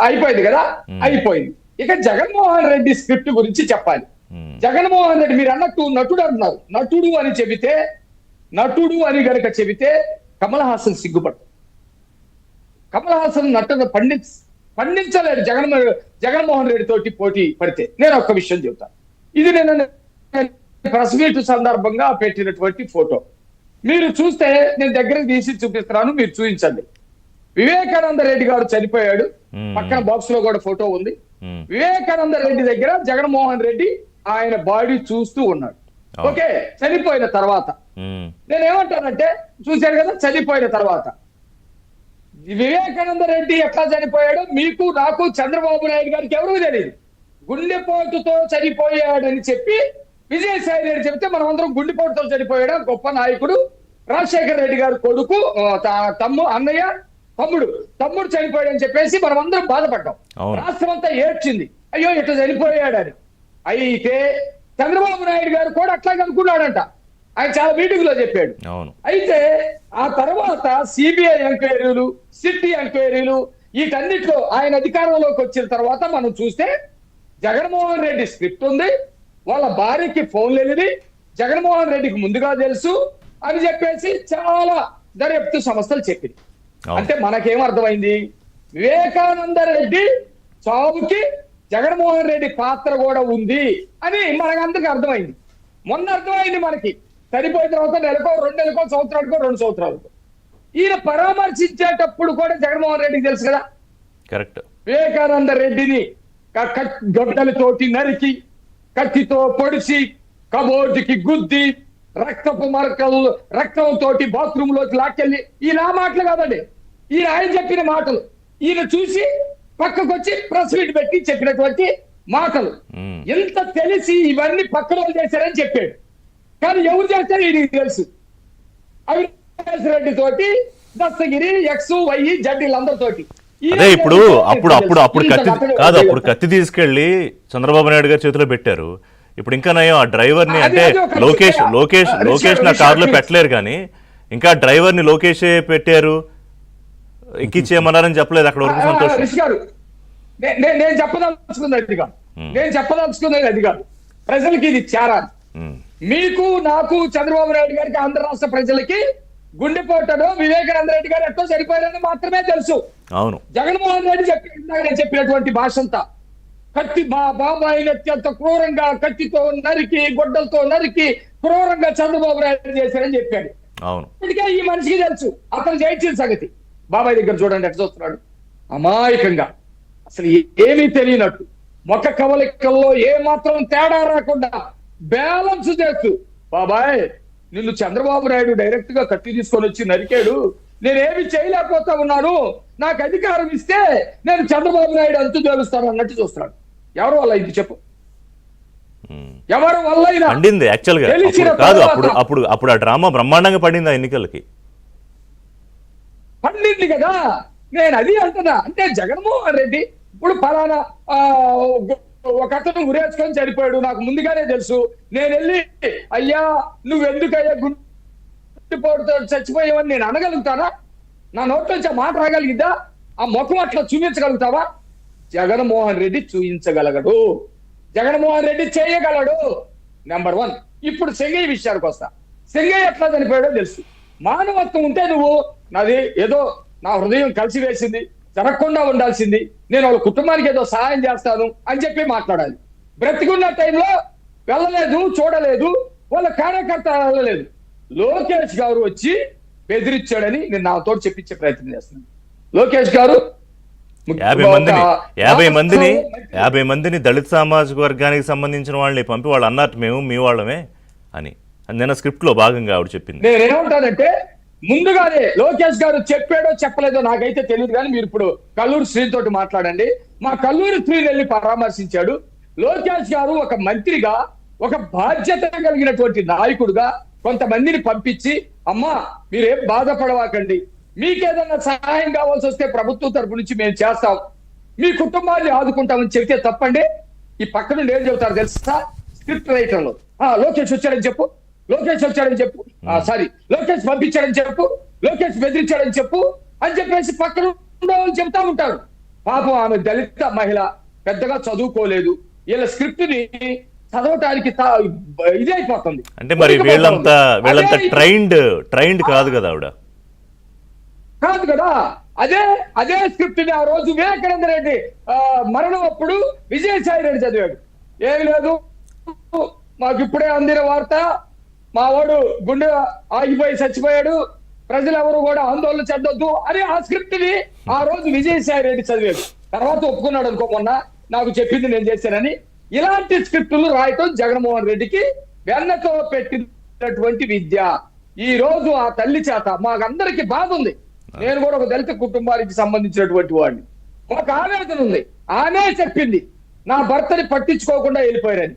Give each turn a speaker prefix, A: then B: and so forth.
A: అయిపోయింది కదా, అయిపోయింది. ఇక జగన్మోహన్ రెడ్డి స్క్రిప్ట్ గురించి చెప్పాలి. జగన్మోహన్ రెడ్డి మీరు అన్నట్టు నటుడు అన్నారు. నటుడు అని గనక చెబితే కమల్ హాసన్ సిగ్గుపడతాడు. కమల్ హాసన్ నటుడు పండించలేడు జగన్మోహన్ రెడ్డి తోటి పోటీ పడితే. నేను ఒక్క విషయం చెబుతాను. ఇది నేను ప్రెస్ మీట్ సందర్భంగా పెట్టినటువంటి ఫోటో మీరు చూస్తే నేను దగ్గరకు తీసి చూపిస్తున్నాను, మీరు చూపించండి. వివేకానంద రెడ్డి గారు చనిపోయాడు, పక్కన బాక్స్ లో కూడా ఫోటో ఉంది. వివేకానంద రెడ్డి దగ్గర జగన్మోహన్ రెడ్డి ఆయన బాడీ చూస్తూ ఉన్నాడు. ఓకే, చనిపోయిన తర్వాత నేనేమంటానంటే, చూశారు కదా, చనిపోయిన తర్వాత వివేకానంద రెడ్డి ఎట్లా చనిపోయాడో మీకు నాకు చంద్రబాబు నాయుడు గారికి ఎవరూ తెలియదు. గుండెపోటుతో చనిపోయాడని చెప్పి విజయసాయి రెడ్డి చెప్తే మనం అందరం గుండెపోటుతో చనిపోయాడు గొప్ప నాయకుడు రాజశేఖర రెడ్డి గారి కొడుకు అన్నయ్య తమ్ముడు చనిపోయాడని చెప్పేసి మనం అందరం బాధపడ్డాం. రాష్ట్రం అంతా ఏడ్చింది, అయ్యో ఇట్లా చనిపోయాడని. అయితే చంద్రబాబు నాయుడు గారు కూడా అట్లాగే అనుకున్నాడంట. ఆయన చాలా మీటింగ్ లో చెప్పాడు. అయితే ఆ తర్వాత సిబిఐ ఎంక్వైరీలు, సిట్ ఎంక్వైరీలు, వీటన్నిటిలో ఆయన అధికారంలోకి వచ్చిన తర్వాత మనం చూస్తే జగన్మోహన్ రెడ్డి స్క్రిప్ట్ ఉంది, వాళ్ళ భార్యకి ఫోన్లు వెళ్ళింది, జగన్మోహన్ రెడ్డికి ముందుగా తెలుసు అని చెప్పేసి చాలా దర్యాప్తు సంస్థలు చెప్పింది. అంటే మనకేం అర్థమైంది, వివేకానంద రెడ్డి చావుకి జగన్మోహన్ రెడ్డి పాత్ర కూడా ఉంది అని మనకందరికి అర్థమైంది. మొన్న అర్థమైంది మనకి, చనిపోయిన తర్వాత నెలకో 2 నెలకో సంవత్సరానికో 2 సంవత్సరాలకో. ఈయన పరామర్శించేటప్పుడు కూడా జగన్మోహన్ రెడ్డికి తెలుసు కదా. కరెక్ట్. వివేకానంద రెడ్డిని గొడ్డలతోటి నరికి, కత్తితో పొడిచి, కబోర్డుకి గుద్ది, రక్తపు మరకలు రక్తంతో బాత్రూమ్ లోకి లాక్కెళ్ళి, ఈయన ఆ మాటలు కాదండి, ఈయన ఆయన చెప్పిన మాటలు. ఈయన చూసి పక్కకు వచ్చి ప్రెస్ మీట్ పెట్టి చెప్పినటువంటి మాటలు. ఎంత తెలిసి ఇవన్నీ పక్కన వాళ్ళు చేశారని చెప్పాడు. కానీ ఎవరు చేస్తారో ఈయనకి తెలుసు. అవినాష్ రెడ్డి తోటి, దస్తగిరి, ఎక్స్, వై, జడ్ వీళ్ళందరితోటి.
B: అదే ఇప్పుడు అప్పుడు కత్తి తీసుకెళ్లి చంద్రబాబు నాయుడు గారి చేతిలో పెట్టారు. ఇప్పుడు ఇంకా నయం ఆ డ్రైవర్ ని, అంటే లోకేష్ నా కారులో పెట్టలేరు కానీ ఇంకా డ్రైవర్ ని లోకేషే పెట్టారు, ఎక్కిచ్చేయమన్నారని చెప్పలేదు. అక్కడ వరకు సంతోషం.
A: నేను చెప్పదలుచుకున్నది అది కాదు. ప్రజలకి ఇది చేరాలి. మీకు నాకు చంద్రబాబు నాయుడు గారికి ఆంధ్ర రాష్ట్ర ప్రజలకి గుండెపోటలో వివేకానంద రెడ్డి గారు ఎట్టో సరిపోయారని మాత్రమే తెలుసు.
B: అవును,
A: జగన్మోహన్ రెడ్డి చెప్పినటువంటి భాష అంతా కత్తి, మా బాబాయిని అత్యంత క్రూరంగా కత్తితో నరికి, గొడ్డలతో నరికి క్రూరంగా చంద్రబాబు నాయుడు చేశారని చెప్పాడు.
B: అవును,
A: ఇప్పటికే ఈ మనిషికి తెలుసు అతను చేయించిన సంగతి. బాబాయ్ దగ్గర చూడండి ఎట్లా చూస్తున్నాడు, అమాయకంగా, అసలు ఏమీ తెలియనట్టు, మొక్క కవలికల్లో ఏ మాత్రం తేడా రాకుండా బ్యాలెన్స్ చేస్తూ, బాబాయ్ నిన్ను చంద్రబాబు నాయుడు డైరెక్ట్ గా కత్తి తీసుకొని వచ్చి నరికాడు, నేనేమి చేయలేకపోతా ఉన్నాను, నాకు అధికారం ఇస్తే నేను చంద్రబాబు నాయుడు అంతు తెలుస్తాను అన్నట్టు చూస్తున్నాడు. ఎవరు వల్ల ఇది చెప్పు, ఎవరు వల్ల
B: పండింది? యాక్చువల్ గా కాదు, అప్పుడు ఆ డ్రామా బ్రహ్మాండంగా పడింది ఆ ఎన్నికలకి.
A: పండింది కదా, నేను అది అంటున్నా. అంటే జగన్మోహన్ రెడ్డి ఇప్పుడు ఫలానా ఒక అతను ఉరేసుకొని చనిపోయాడు, నాకు ముందుగానే తెలుసు, నేను వెళ్ళి అయ్యా నువ్వెందుకయ్యా గుండెపోటుతో చచ్చిపోయావని నేను అనగలుగుతానా? నా నోట్లోంచి ఆ మాట రాగలిగిద్దా? ఆ ముఖం అట్లా చూపించగలుగుతావా? జగన్మోహన్ రెడ్డి చూపించగలగడు, జగన్మోహన్ రెడ్డి చేయగలడు. నెంబర్ 1. ఇప్పుడు సెంగయ్య విషయానికి వస్తా. సెంగయ్య ఎట్లా చనిపోయాడో తెలుసు. మానవత్వం ఉంటే నువ్వు నాది ఏదో నా హృదయం కలిసి వేసింది, జరగకుండా ఉండాల్సింది, నేను వాళ్ళ కుటుంబానికి ఏదో సహాయం చేస్తాను అని చెప్పి మాట్లాడాలి. బ్రతికున్న టైంలో వెళ్ళలేదు, చూడలేదు, వాళ్ళ కార్యకర్త వెళ్ళలేదు. లోకేష్ గారు వచ్చి బెదిరించాడని నేను నాతో చెప్పించే ప్రయత్నం చేస్తున్నాను. లోకేష్ గారు
B: 50 మందిని దళిత సామాజిక వర్గానికి సంబంధించిన వాళ్ళని పంపి వాళ్ళు అన్నట్టు మేము మీ వాళ్ళమే అని నిన్న స్క్రిప్ట్ లో భాగంగా ఆవిడ చెప్పింది.
A: నేనేమంటానంటే, ముందుగానే లోకేష్ గారు చెప్పాడో చెప్పలేదో నాకైతే తెలియదు, కానీ మీరు ఇప్పుడు కల్లూరు శ్రీతోటి మాట్లాడండి. మా కల్లూరు శ్రీని వెళ్ళి పరామర్శించాడు. లోకేష్ గారు ఒక మంత్రిగా, ఒక బాధ్యత కలిగినటువంటి నాయకుడుగా కొంతమందిని పంపించి, అమ్మా మీరేం బాధపడవాకండి, మీకేదన్నా సహాయం కావాల్సి వస్తే ప్రభుత్వం తరపు నుంచి మేము చేస్తాం, మీ కుటుంబాన్ని ఆదుకుంటామని చెప్తే తప్పండి. ఈ పక్క నుండి ఏం చెబుతారు తెలుసా? స్క్రిప్ట్ రైటర్ లో లోకేష్ వచ్చాడని చెప్పు, లోకేష్ వచ్చాడని చెప్పు, సారీ లోకేష్ పంపించాడని చెప్పు, లోకేష్ బెదిరించాడని చెప్పు అని చెప్పేసి పక్కన చెబుతా ఉంటారు. పాపం ఆమె దళిత మహిళ, పెద్దగా చదువుకోలేదు. వీళ్ళ స్క్రిప్ట్ ని చదవటానికి ఇది అయిపోతుంది.
B: అంటే మరి వీళ్ళంతా ట్రైన్డ్ కాదు కదా ఆవిడ.
A: కాదు కదా. అదే స్క్రిప్ట్ ని ఆ రోజు వివేకానంద రెడ్డి మరణం అప్పుడు విజయసాయి రెడ్డి చదివాడు. ఏమి లేదు, మాకు ఇప్పుడే అందిన వార్త, మా వాడు గుండె ఆగిపోయి చచ్చిపోయాడు, ప్రజలు ఎవరు కూడా ఆందోళన చెందొద్దు అని ఆ స్క్రిప్ట్ ని ఆ రోజు విజయసాయి రెడ్డి చదివాడు. తర్వాత ఒప్పుకున్నాడు అనుకో, మొన్న నాకు చెప్పింది నేను చేశానని. ఇలాంటి స్క్రిప్టులు రాయటం జగన్మోహన్ రెడ్డికి వెన్నతో పెట్టినటువంటి విద్య. ఈ రోజు ఆ తల్లి చేత మాకందరికి బాధ ఉంది. నేను కూడా ఒక దళిత కుటుంబానికి సంబంధించినటువంటి వాడిని. ఒక ఆవేదన ఉంది. ఆమె చెప్పింది నా భర్తని పట్టించుకోకుండా వెళ్ళిపోయారని.